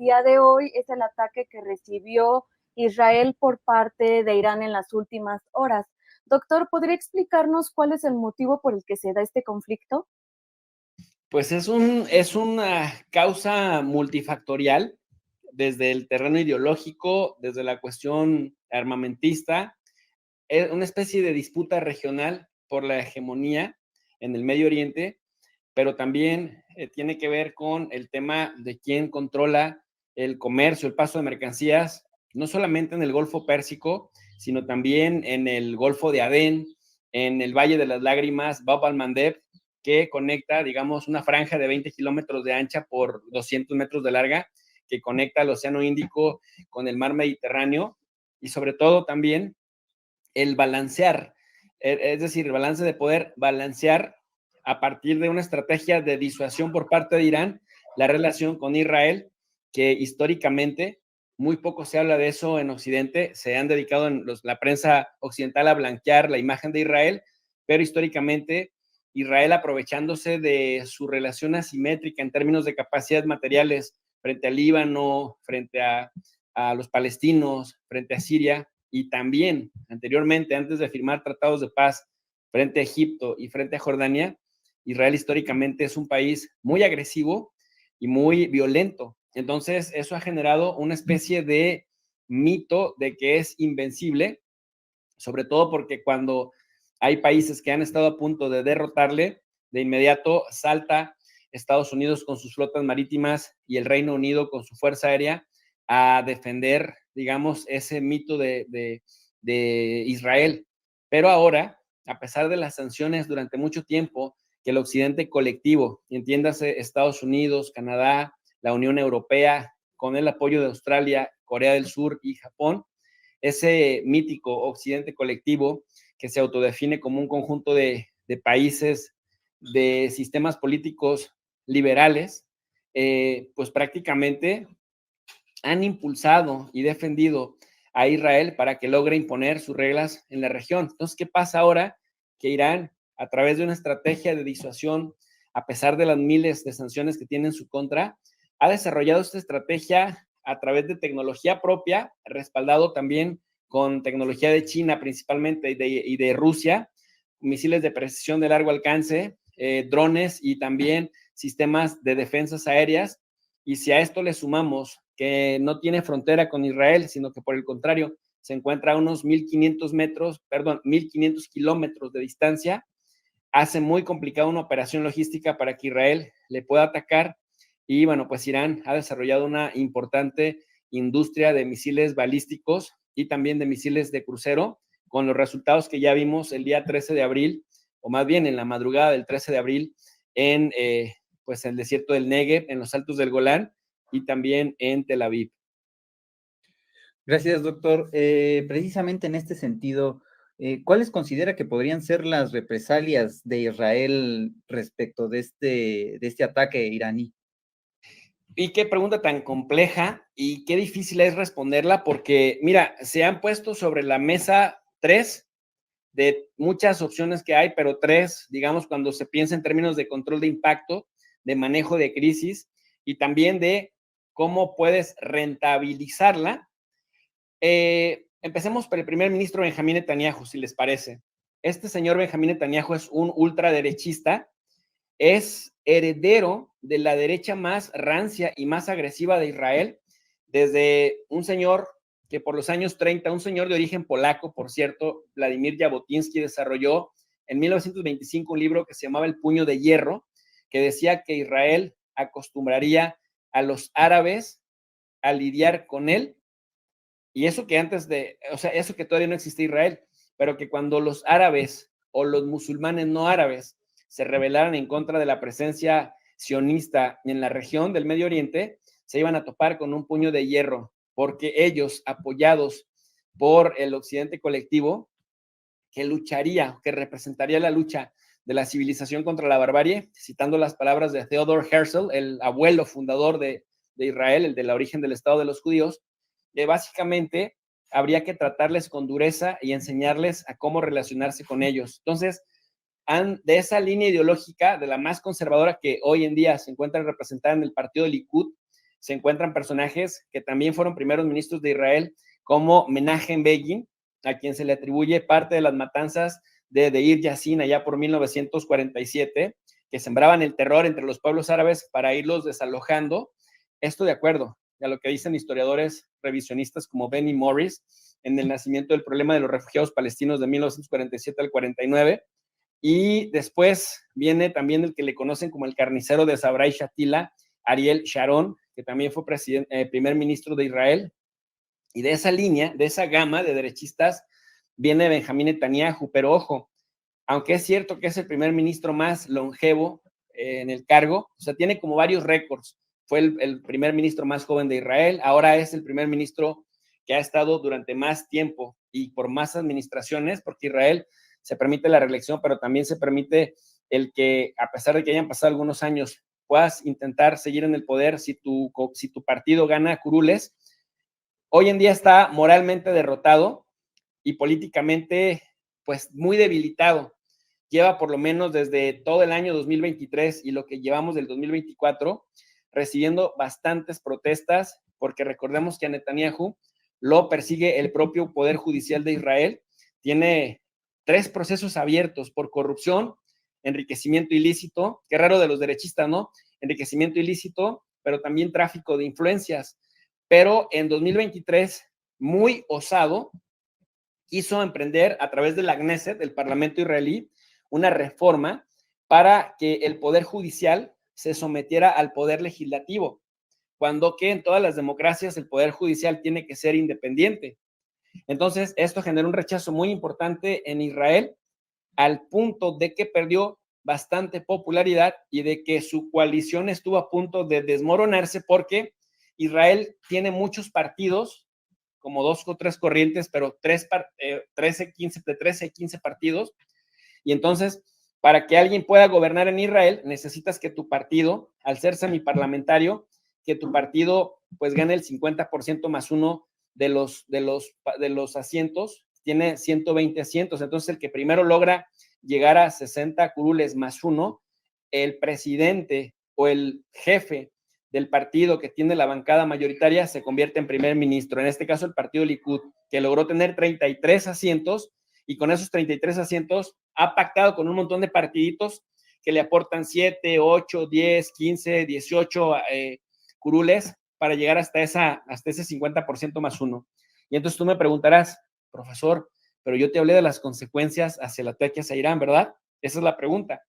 día de hoy es el ataque que recibió Israel por parte de Irán en las últimas horas. Doctor, ¿podría explicarnos cuál es el motivo por el que se da este conflicto? Pues es una causa multifactorial, desde el terreno ideológico, desde la cuestión armamentista, es una especie de disputa regional por la hegemonía en el Medio Oriente, pero también tiene que ver con el tema de quién controla el comercio, el paso de mercancías, no solamente en el Golfo Pérsico, sino también en el Golfo de Adén, en el Valle de las Lágrimas, Bab al-Mandeb, que conecta, digamos, una franja de 20 kilómetros de ancha por 200 metros de larga, que conecta el Océano Índico con el Mar Mediterráneo, y sobre todo también el balancear, es decir, el balance de poder balancear a partir de una estrategia de disuasión por parte de Irán, la relación con Israel, que históricamente muy poco se habla de eso en Occidente, se han dedicado en la prensa occidental a blanquear la imagen de Israel, pero históricamente Israel, aprovechándose de su relación asimétrica en términos de capacidades materiales frente al Líbano, frente a los palestinos, frente a Siria, y también anteriormente, antes de firmar tratados de paz frente a Egipto y frente a Jordania, Israel históricamente es un país muy agresivo y muy violento. Entonces, eso ha generado una especie de mito de que es invencible, sobre todo porque cuando hay países que han estado a punto de derrotarle, de inmediato salta Estados Unidos con sus flotas marítimas y el Reino Unido con su fuerza aérea a defender, digamos, ese mito de Israel. Pero ahora, a pesar de las sanciones durante mucho tiempo, que el occidente colectivo, entiéndase Estados Unidos, Canadá, la Unión Europea, con el apoyo de Australia, Corea del Sur y Japón, ese mítico occidente colectivo que se autodefine como un conjunto de países, de sistemas políticos liberales, pues prácticamente han impulsado y defendido a Israel para que logre imponer sus reglas en la región. Entonces, ¿qué pasa ahora? Que Irán, a través de una estrategia de disuasión, a pesar de las miles de sanciones que tiene en su contra, ha desarrollado esta estrategia a través de tecnología propia, respaldado también con tecnología de China principalmente y de Rusia, misiles de precisión de largo alcance, drones y también sistemas de defensas aéreas. Y si a esto le sumamos que no tiene frontera con Israel, sino que por el contrario se encuentra a unos 1.500 kilómetros de distancia, hace muy complicada una operación logística para que Israel le pueda atacar. Y bueno, pues Irán ha desarrollado una importante industria de misiles balísticos y también de misiles de crucero, con los resultados que ya vimos el día 13 de abril, o más bien en la madrugada del 13 de abril, en pues el desierto del Negev, en los altos del Golán y también en Tel Aviv. Gracias, doctor. Precisamente en este sentido, ¿cuáles considera que podrían ser las represalias de Israel respecto de este ataque iraní? Y qué pregunta tan compleja y qué difícil es responderla porque, mira, se han puesto sobre la mesa tres de muchas opciones que hay, pero tres, digamos, cuando se piensa en términos de control de impacto, de manejo de crisis y también de cómo puedes rentabilizarla. Empecemos por el primer ministro Benjamín Netanyahu, si les parece. Este señor Benjamín Netanyahu es un ultraderechista, es heredero de la derecha más rancia y más agresiva de Israel, desde un señor que por los años 30, un señor de origen polaco, por cierto, Vladimir Jabotinsky, desarrolló en 1925 un libro que se llamaba El puño de hierro, que decía que Israel acostumbraría a los árabes a lidiar con él, y eso que antes de, o sea, eso que todavía no existía Israel, pero que cuando los árabes o los musulmanes no árabes se rebelaran en contra de la presencia sionista en la región del Medio Oriente, se iban a topar con un puño de hierro, porque ellos, apoyados por el occidente colectivo, que lucharía, que representaría la lucha de la civilización contra la barbarie, citando las palabras de Theodor Herzl, el abuelo fundador de Israel, el de la origen del Estado de los judíos, básicamente habría que tratarles con dureza y enseñarles a cómo relacionarse con ellos. Entonces, de esa línea ideológica, de la más conservadora que hoy en día se encuentra representada en el partido Likud, se encuentran personajes que también fueron primeros ministros de Israel, como Menachem Begin, a quien se le atribuye parte de las matanzas de Deir Yassin allá por 1947, que sembraban el terror entre los pueblos árabes para irlos desalojando. Esto de acuerdo a lo que dicen historiadores revisionistas como Benny Morris en el nacimiento del problema de los refugiados palestinos de 1947 al 49. Y después viene también el que le conocen como el carnicero de Sabra y Shatila, Ariel Sharon, que también fue primer ministro de Israel. Y de esa línea, de esa gama de derechistas, viene Benjamín Netanyahu. Pero ojo, aunque es cierto que es el primer ministro más longevo en el cargo, o sea, tiene como varios récords. Fue el primer ministro más joven de Israel, ahora es el primer ministro que ha estado durante más tiempo y por más administraciones, porque Israel se permite la reelección, pero también se permite el que, a pesar de que hayan pasado algunos años, puedas intentar seguir en el poder si tu partido gana curules. Hoy en día está moralmente derrotado y políticamente, pues, muy debilitado. Lleva por lo menos desde todo el año 2023 y lo que llevamos del 2024 recibiendo bastantes protestas, porque recordemos que a Netanyahu lo persigue el propio Poder Judicial de Israel. Tiene 3 procesos abiertos por corrupción, enriquecimiento ilícito, qué raro de los derechistas, ¿no? Enriquecimiento ilícito, pero también tráfico de influencias. Pero en 2023, muy osado, quiso emprender a través de la Knesset, del Parlamento israelí, una reforma para que el Poder Judicial se sometiera al Poder Legislativo, cuando que en todas las democracias el Poder Judicial tiene que ser independiente. Entonces, esto generó un rechazo muy importante en Israel, al punto de que perdió bastante popularidad y de que su coalición estuvo a punto de desmoronarse, porque Israel tiene muchos partidos, como 2 o 3 corrientes, pero 13, 15 partidos. Y entonces, para que alguien pueda gobernar en Israel, necesitas que tu partido, al ser semiparlamentario, que tu partido pues gane el 50% más uno de los asientos, tiene 120 asientos. Entonces, el que primero logra llegar a 60 curules más uno, el presidente o el jefe del partido que tiene la bancada mayoritaria se convierte en primer ministro. En este caso, el partido Likud, que logró tener 33 asientos, y con esos 33 asientos ha pactado con un montón de partiditos que le aportan 7, 8, 10, 15, 18 curules para llegar hasta ese 50% más uno. Y entonces tú me preguntarás, profesor, pero yo te hablé de las consecuencias hacia el ataque hacia Irán, ¿verdad? Esa es la pregunta.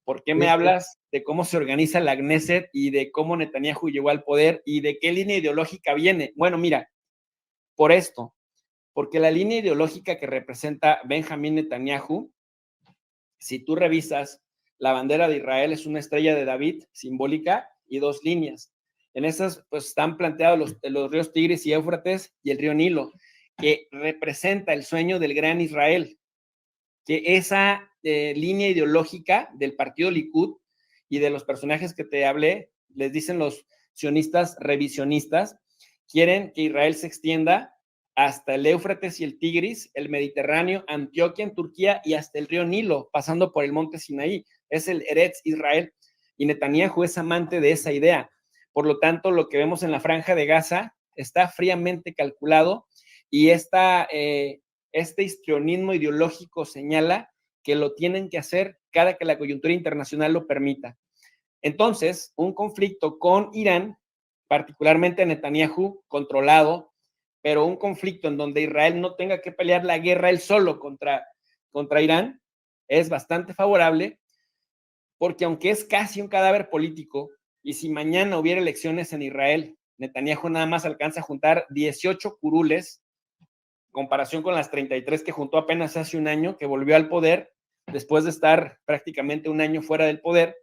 ¿Por qué me hablas de cómo se organiza la Knesset y de cómo Netanyahu llegó al poder y de qué línea ideológica viene? Bueno, mira, por esto, porque la línea ideológica que representa Benjamín Netanyahu, si tú revisas, la bandera de Israel es una estrella de David simbólica y 2 líneas. En esas pues están planteados los ríos Tigris y Éufrates y el río Nilo, que representa el sueño del gran Israel, que esa línea ideológica del partido Likud y de los personajes que te hablé, les dicen los sionistas revisionistas, quieren que Israel se extienda hasta el Éufrates y el Tigris, el Mediterráneo, Antioquia en Turquía y hasta el río Nilo, pasando por el monte Sinaí. Es el Eretz Israel, y Netanyahu es amante de esa idea. Por lo tanto, lo que vemos en la Franja de Gaza está fríamente calculado, y este histrionismo ideológico señala que lo tienen que hacer cada que la coyuntura internacional lo permita. Entonces, un conflicto con Irán, particularmente Netanyahu controlado, pero un conflicto en donde Israel no tenga que pelear la guerra él solo contra Irán, es bastante favorable, porque aunque es casi un cadáver político, y si mañana hubiera elecciones en Israel, Netanyahu nada más alcanza a juntar 18 curules, en comparación con las 33 que juntó apenas hace un año, que volvió al poder después de estar prácticamente un año fuera del poder.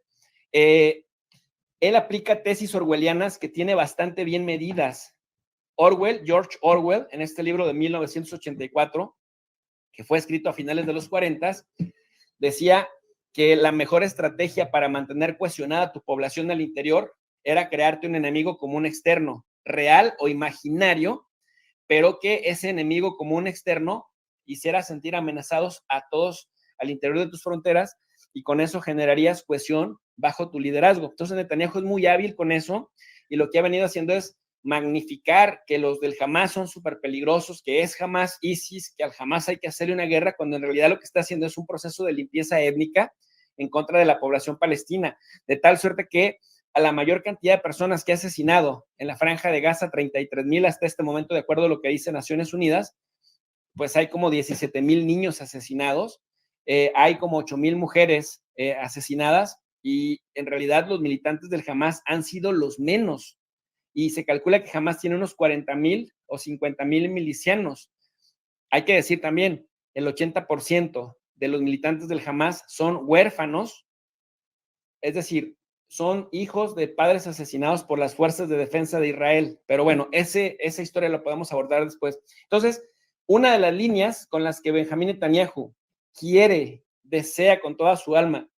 Él aplica tesis orwellianas que tiene bastante bien medidas. George Orwell, en este libro de 1984, que fue escrito a finales de los 40, decía que la mejor estrategia para mantener cohesionada tu población al interior era crearte un enemigo común externo, real o imaginario, pero que ese enemigo común externo hiciera sentir amenazados a todos al interior de tus fronteras, y con eso generarías cohesión bajo tu liderazgo. Entonces Netanyahu es muy hábil con eso, y lo que ha venido haciendo es magnificar que los del Hamas son súper peligrosos, que es Hamas, ISIS, que al Hamas hay que hacerle una guerra, cuando en realidad lo que está haciendo es un proceso de limpieza étnica en contra de la población palestina, de tal suerte que a la mayor cantidad de personas que ha asesinado en la franja de Gaza, 33,000 hasta este momento, de acuerdo a lo que dice Naciones Unidas, pues hay como 17,000 niños asesinados, hay como 8,000 mujeres asesinadas, y en realidad los militantes del Hamas han sido los menos, y se calcula que Hamas tiene unos 40,000 o 50,000 milicianos. Hay que decir también, el 80% de los militantes del Hamas son huérfanos, es decir, son hijos de padres asesinados por las fuerzas de defensa de Israel. Pero bueno, esa historia la podemos abordar después. Entonces, una de las líneas con las que Benjamín Netanyahu desea con toda su alma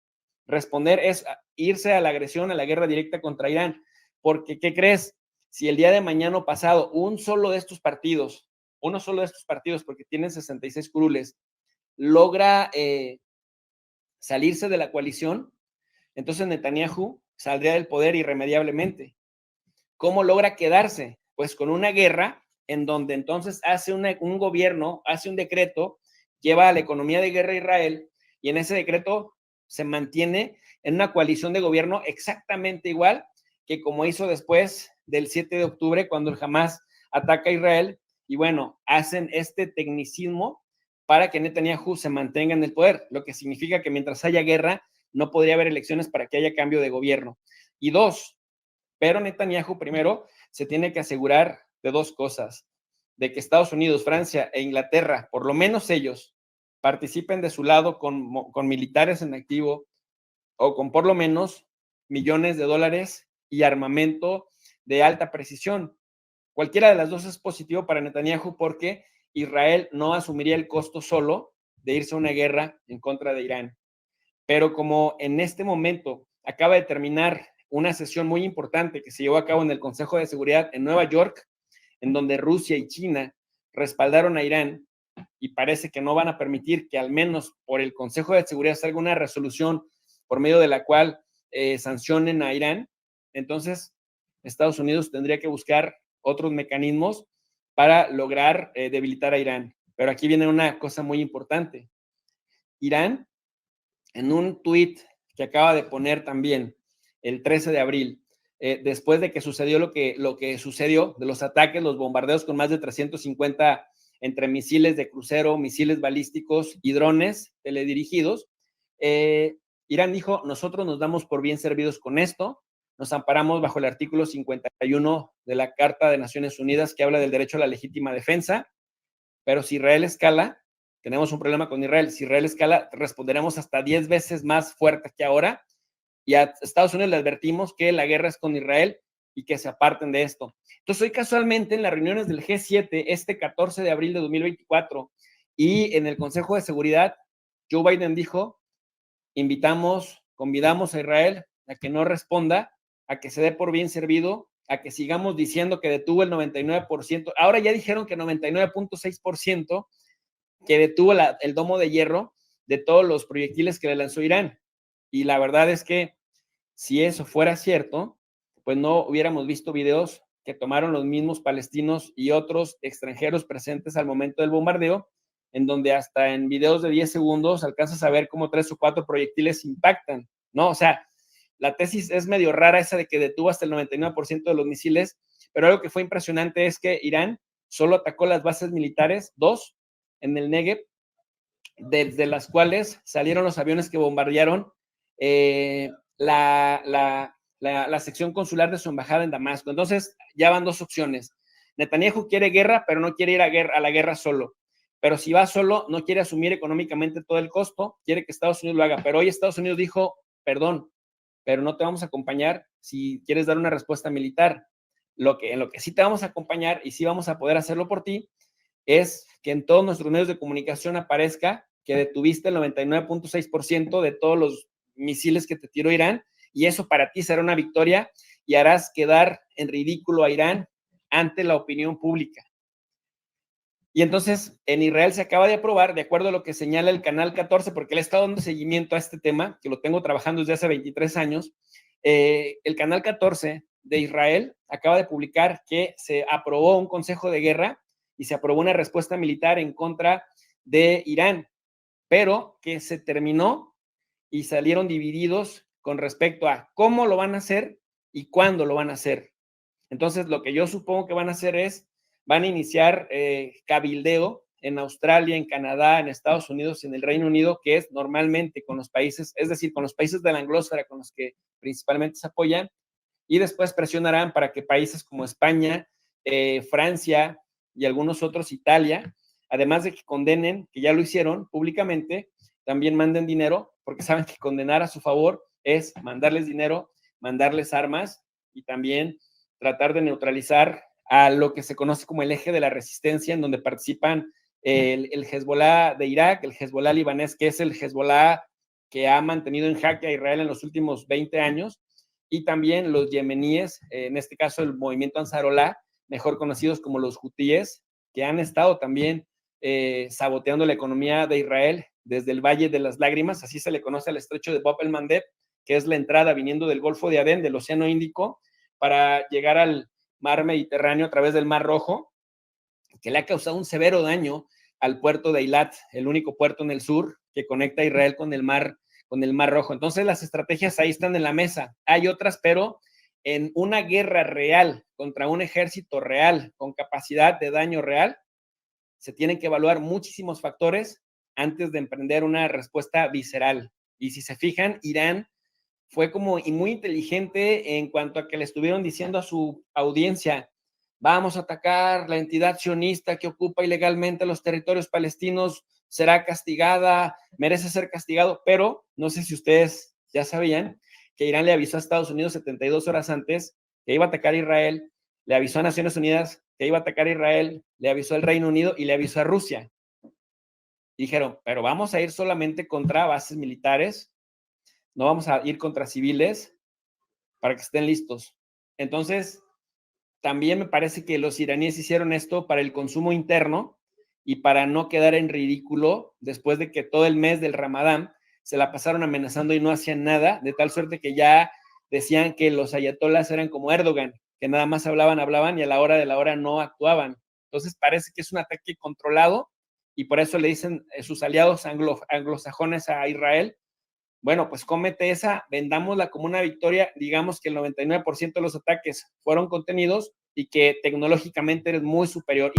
responder es irse a la agresión, a la guerra directa contra Irán. Porque, ¿qué crees? Si el día de mañana pasado uno solo de estos partidos, porque tienen 66 curules, logra salirse de la coalición, entonces Netanyahu saldría del poder irremediablemente. ¿Cómo logra quedarse? Pues con una guerra en donde entonces hace un gobierno, hace un decreto, lleva a la economía de guerra a Israel, y en ese decreto se mantiene en una coalición de gobierno exactamente igual que como hizo después del 7 de octubre, cuando el Hamas ataca a Israel, y bueno, hacen este tecnicismo para que Netanyahu se mantenga en el poder, lo que significa que mientras haya guerra, no podría haber elecciones para que haya cambio de gobierno. Y dos, pero Netanyahu primero se tiene que asegurar de dos cosas: de que Estados Unidos, Francia e Inglaterra, por lo menos ellos, participen de su lado con militares en activo, o con por lo menos millones de dólares y armamento de alta precisión. Cualquiera de las dos es positivo para Netanyahu, porque Israel no asumiría el costo solo de irse a una guerra en contra de Irán. Pero como en este momento acaba de terminar una sesión muy importante que se llevó a cabo en el Consejo de Seguridad en Nueva York, en donde Rusia y China respaldaron a Irán, y parece que no van a permitir que al menos por el Consejo de Seguridad salga una resolución por medio de la cual sancionen a Irán, entonces Estados Unidos tendría que buscar otros mecanismos para lograr debilitar a Irán. Pero aquí viene una cosa muy importante. Irán, en un tuit que acaba de poner también el 13 de abril, después de que sucedió lo que sucedió, de los ataques, los bombardeos con más de 350 entre misiles de crucero, misiles balísticos y drones teledirigidos, Irán dijo: nosotros nos damos por bien servidos con esto, nos amparamos bajo el artículo 51 de la Carta de Naciones Unidas, que habla del derecho a la legítima defensa, pero si Israel escala, tenemos un problema con Israel. Si Israel escala, responderemos hasta 10 veces más fuerte que ahora, y a Estados Unidos le advertimos que la guerra es con Israel y que se aparten de esto. Entonces, hoy casualmente en las reuniones del G7, este 14 de abril de 2024, y en el Consejo de Seguridad, Joe Biden dijo: convidamos a Israel a que no responda, a que se dé por bien servido, a que sigamos diciendo que detuvo el 99%. Ahora ya dijeron que 99.6% que detuvo el domo de hierro de todos los proyectiles que le lanzó Irán. Y la verdad es que si eso fuera cierto, pues no hubiéramos visto videos que tomaron los mismos palestinos y otros extranjeros presentes al momento del bombardeo, en donde hasta en videos de 10 segundos alcanzas a ver cómo 3 o 4 proyectiles impactan, ¿no? O sea, la tesis es medio rara esa de que detuvo hasta el 99% de los misiles, pero algo que fue impresionante es que Irán solo atacó las bases militares, 2, en el Negev, desde las cuales salieron los aviones que bombardearon la sección consular de su embajada en Damasco. Entonces, ya van dos opciones. Netanyahu quiere guerra, pero no quiere ir a la guerra solo. Pero si va solo, no quiere asumir económicamente todo el costo, quiere que Estados Unidos lo haga. Pero hoy Estados Unidos dijo: perdón, pero no te vamos a acompañar si quieres dar una respuesta militar. En lo que sí te vamos a acompañar y sí vamos a poder hacerlo por ti es que en todos nuestros medios de comunicación aparezca que detuviste el 99.6% de todos los misiles que te tiró Irán, y eso para ti será una victoria y harás quedar en ridículo a Irán ante la opinión pública. Y entonces en Israel se acaba de aprobar, de acuerdo a lo que señala el Canal 14, porque le he estado dando seguimiento a este tema, que lo tengo trabajando desde hace 23 años, el Canal 14 de Israel acaba de publicar que se aprobó un consejo de guerra y se aprobó una respuesta militar en contra de Irán, pero que se terminó y salieron divididos con respecto a cómo lo van a hacer y cuándo lo van a hacer. Entonces, lo que yo supongo que van a hacer es, van a iniciar cabildeo en Australia, en Canadá, en Estados Unidos, en el Reino Unido, que es normalmente con los países, es decir, con los países de la anglósfera con los que principalmente se apoyan, y después presionarán para que países como España, Francia y algunos otros, Italia, además de que condenen, que ya lo hicieron públicamente, también manden dinero, porque saben que condenar a su favor es mandarles dinero, mandarles armas y también tratar de neutralizar a lo que se conoce como el eje de la resistencia, en donde participan el Hezbollah de Irak, el Hezbollah libanés, que es el Hezbollah que ha mantenido en jaque a Israel en los últimos 20 años, y también los yemeníes, en este caso el movimiento Ansarollah, mejor conocidos como los hutíes, que han estado también saboteando la economía de Israel desde el Valle de las Lágrimas, así se le conoce al estrecho de Bab el-Mandeb, que es la entrada viniendo del Golfo de Adén, del Océano Índico, para llegar al mar Mediterráneo a través del Mar Rojo, que le ha causado un severo daño al puerto de Eilat, el único puerto en el sur que conecta a Israel con el Mar Rojo. Entonces las estrategias ahí están en la mesa. Hay otras, pero en una guerra real contra un ejército real con capacidad de daño real, se tienen que evaluar muchísimos factores antes de emprender una respuesta visceral. Y si se fijan, Irán fue como muy inteligente en cuanto a que le estuvieron diciendo a su audiencia, vamos a atacar la entidad sionista que ocupa ilegalmente los territorios palestinos, será castigada, merece ser castigado, pero no sé si ustedes ya sabían que Irán le avisó a Estados Unidos 72 horas antes que iba a atacar a Israel, le avisó a Naciones Unidas que iba a atacar a Israel, le avisó al Reino Unido y le avisó a Rusia. Y dijeron, pero vamos a ir solamente contra bases militares, no vamos a ir contra civiles para que estén listos. Entonces, también me parece que los iraníes hicieron esto para el consumo interno y para no quedar en ridículo después de que todo el mes del Ramadán se la pasaron amenazando y no hacían nada, de tal suerte que ya decían que los ayatolás eran como Erdogan, que nada más hablaban y a la hora de la hora no actuaban. Entonces parece que es un ataque controlado y por eso le dicen sus aliados anglosajones a Israel, bueno, pues cómete esa, vendámosla como una victoria, digamos que el 99% de los ataques fueron contenidos y que tecnológicamente eres muy superior.